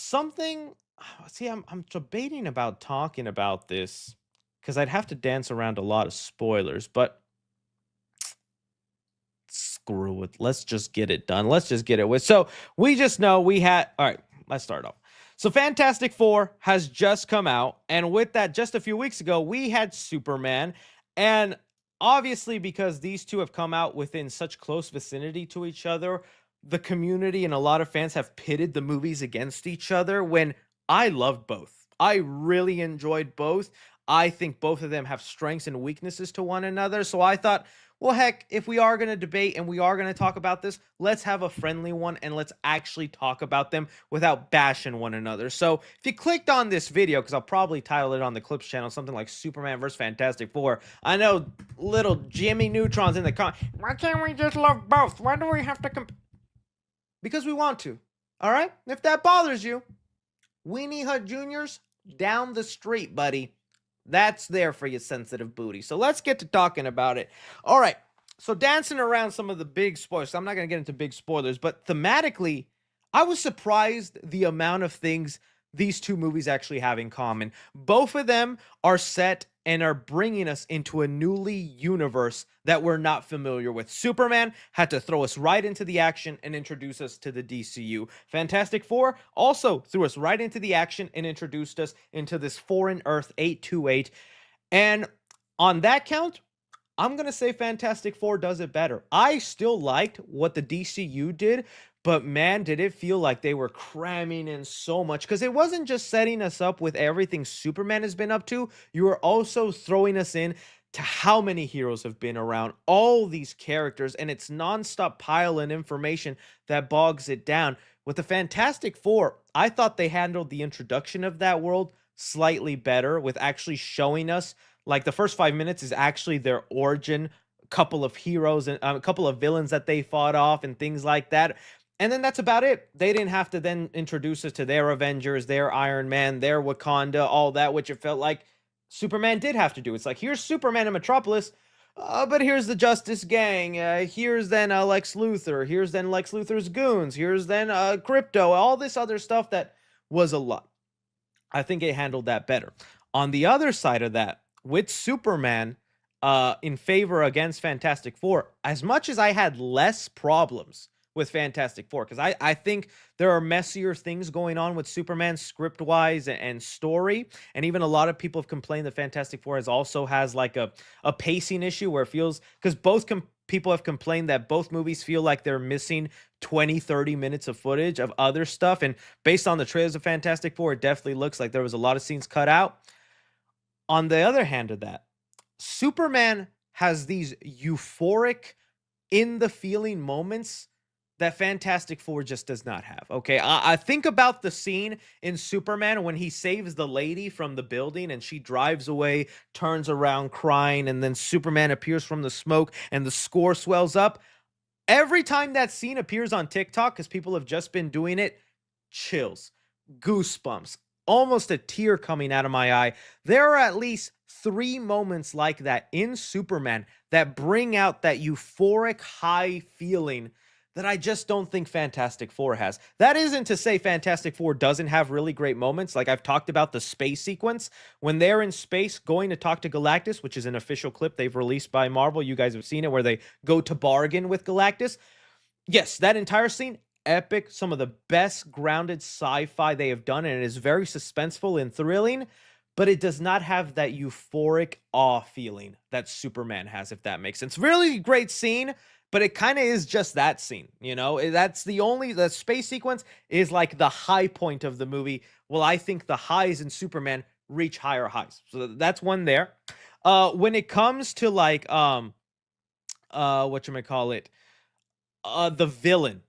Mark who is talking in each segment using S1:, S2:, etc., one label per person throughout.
S1: Something see, I'm debating about talking about this because I'd have to dance around a lot of spoilers, but screw it. Let's just get it done. Let's just get it with. So we just know we had. All right, let's start off. So Fantastic Four has just come out, and with that, just a few weeks ago, we had Superman, and obviously because these two have come out within such close vicinity to each other, the community and a lot of fans have pitted the movies against each other. When I loved both, I really enjoyed both. I think both of them have strengths and weaknesses to one another. So I thought, well, heck, if we are going to debate and we are going to talk about this, let's have a friendly one and let's actually talk about them without bashing one another. So if you clicked on this video, because I'll probably title it on the Clips channel, something like Superman vs. Fantastic Four. I know little Jimmy Neutrons in the why can't we just love both? Why do we have to because we want to. All right? If that bothers you, Weenie Hut Juniors down the street, buddy. That's there for you, sensitive booty. So let's get to talking about it. All right. So dancing around some of the big spoilers. I'm not going to get into big spoilers, but thematically, I was surprised the amount of things these two movies actually have in common. Both of them are set and are bringing us into a newly universe that we're not familiar with. Superman had to throw us right into the action and introduce us to the DCU. Fantastic Four also threw us right into the action and introduced us into this foreign Earth 828. And on that count, I'm going to say Fantastic Four does it better. I still liked what the DCU did, but man, did it feel like they were cramming in so much because it wasn't just setting us up with everything Superman has been up to. You were also throwing us in to how many heroes have been around, all these characters, and it's nonstop piling information that bogs it down. With the Fantastic Four, I thought they handled the introduction of that world slightly better with actually showing us like the first 5 minutes is actually their origin, couple of heroes and a couple of villains that they fought off and things like that. And then that's about it. They didn't have to then introduce us to their Avengers, their Iron Man, their Wakanda, all that, which it felt like Superman did have to do. It's like, here's Superman in Metropolis, but here's the Justice Gang. Here's then Lex Luthor. Here's then Lex Luthor's goons. Here's then Crypto. All this other stuff that was a lot. I think it handled that better. On the other side of that, with Superman in favor against Fantastic Four, as much as I had less problems with Fantastic Four, because I think there are messier things going on with Superman script wise and story. And even a lot of people have complained that Fantastic Four has like a pacing issue where it feels because people have complained that both movies feel like they're missing 20-30 minutes of footage of other stuff. And based on the trailers of Fantastic Four, it definitely looks like there was a lot of scenes cut out. On the other hand of that, Superman has these euphoric, in the feeling moments that Fantastic Four just does not have. Okay, I think about the scene in Superman when he saves the lady from the building and she drives away, turns around crying, and then Superman appears from the smoke and the score swells up. Every time that scene appears on TikTok, because people have just been doing it, chills, goosebumps, almost a tear coming out of my eye. There are at least 3 moments like that in Superman that bring out that euphoric high feeling that I just don't think Fantastic Four has. That isn't to say Fantastic Four doesn't have really great moments. Like I've talked about the space sequence when they're in space going to talk to Galactus, which is an official clip they've released by Marvel. You guys have seen it where they go to bargain with Galactus. Yes, that entire scene, epic, some of the best grounded sci-fi they have done, and it is very suspenseful and thrilling, but it does not have that euphoric awe feeling that Superman has, if that makes sense. Really great scene, but it kind of is just that scene, you know? That's the space sequence is like the high point of the movie. Well, I think the highs in Superman reach higher highs. So that's one there. When it comes to like whatchamacallit, the villain,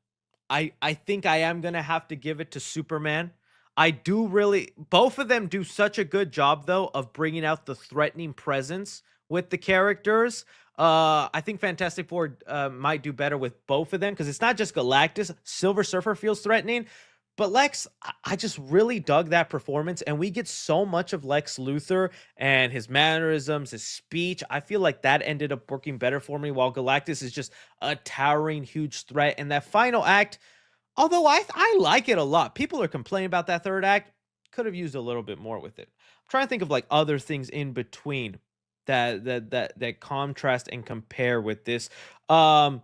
S1: I think I am gonna have to give it to Superman. I do really both of them do such a good job though of bringing out the threatening presence with the characters. I think Fantastic Four might do better with both of them because it's not just Galactus. Silver Surfer feels threatening, but Lex, I just really dug that performance, and we get so much of Lex Luthor and his mannerisms, his speech. I feel like that ended up working better for me, while Galactus is just a towering, huge threat. And that final act, Although I like it a lot. People are complaining about that third act. Could have used a little bit more with it. I'm trying to think of like other things in between that contrast and compare with this. Um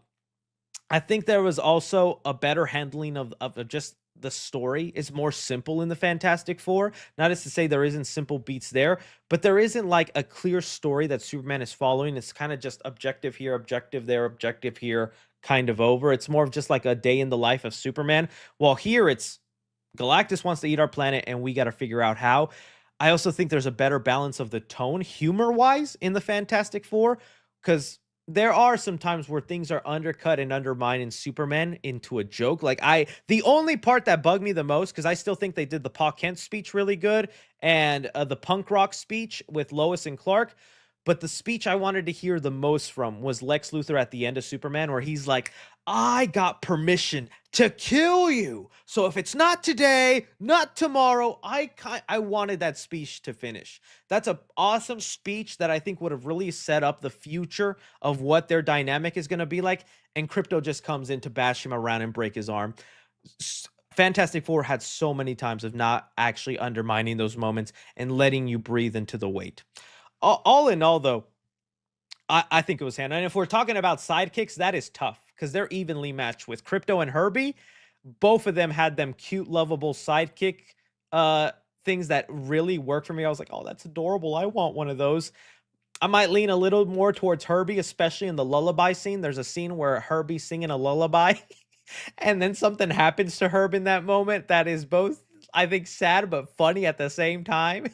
S1: I think there was also a better handling of just the story. It's more simple in the Fantastic Four. Not as to say there isn't simple beats there, but there isn't like a clear story that Superman is following. It's kind of just objective here, objective there, objective here, kind of over. It's more of just like a day in the life of Superman. While here it's Galactus wants to eat our planet and we got to figure out how. I also think there's a better balance of the tone humor wise in the Fantastic Four because there are some times where things are undercut and undermined in Superman into a joke. The only part that bugged me the most, because I still think they did the Pa Kent speech really good and the punk rock speech with Lois and Clark. But the speech I wanted to hear the most from was Lex Luthor at the end of Superman, where he's like, I got permission to kill you. So if it's not today, not tomorrow, I wanted that speech to finish. That's an awesome speech that I think would have really set up the future of what their dynamic is going to be like. And Crypto just comes in to bash him around and break his arm. Fantastic Four had so many times of not actually undermining those moments and letting you breathe into the weight. All in all, though, I think it was Hannah. And if we're talking about sidekicks, that is tough because they're evenly matched with Crypto and Herbie. Both of them had them cute, lovable sidekick things that really worked for me. I was like, oh, that's adorable. I want one of those. I might lean a little more towards Herbie, especially in the lullaby scene. There's a scene where Herbie's singing a lullaby and then something happens to Herb in that moment that is both, I think, sad but funny at the same time.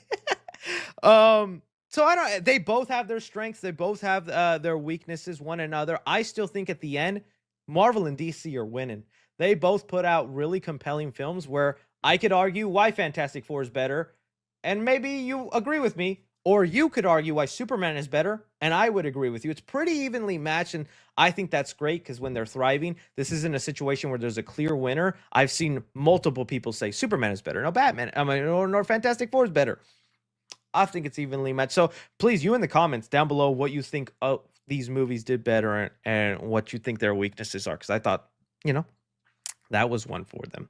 S1: um so I don't they both have their strengths, they both have their weaknesses one another. I still think at the end Marvel and DC are winning. They both put out really compelling films where I could argue why Fantastic Four is better and maybe you agree with me, or you could argue why Superman is better and I would agree with you. It's pretty evenly matched and I think that's great because when they're thriving, this isn't a situation where there's a clear winner. I've seen multiple people say Superman is better, no Batman, or Fantastic Four is better. I think it's evenly matched. So please, you in the comments down below, what you think these movies did better and what you think their weaknesses are. Because I thought, you know, that was one for them.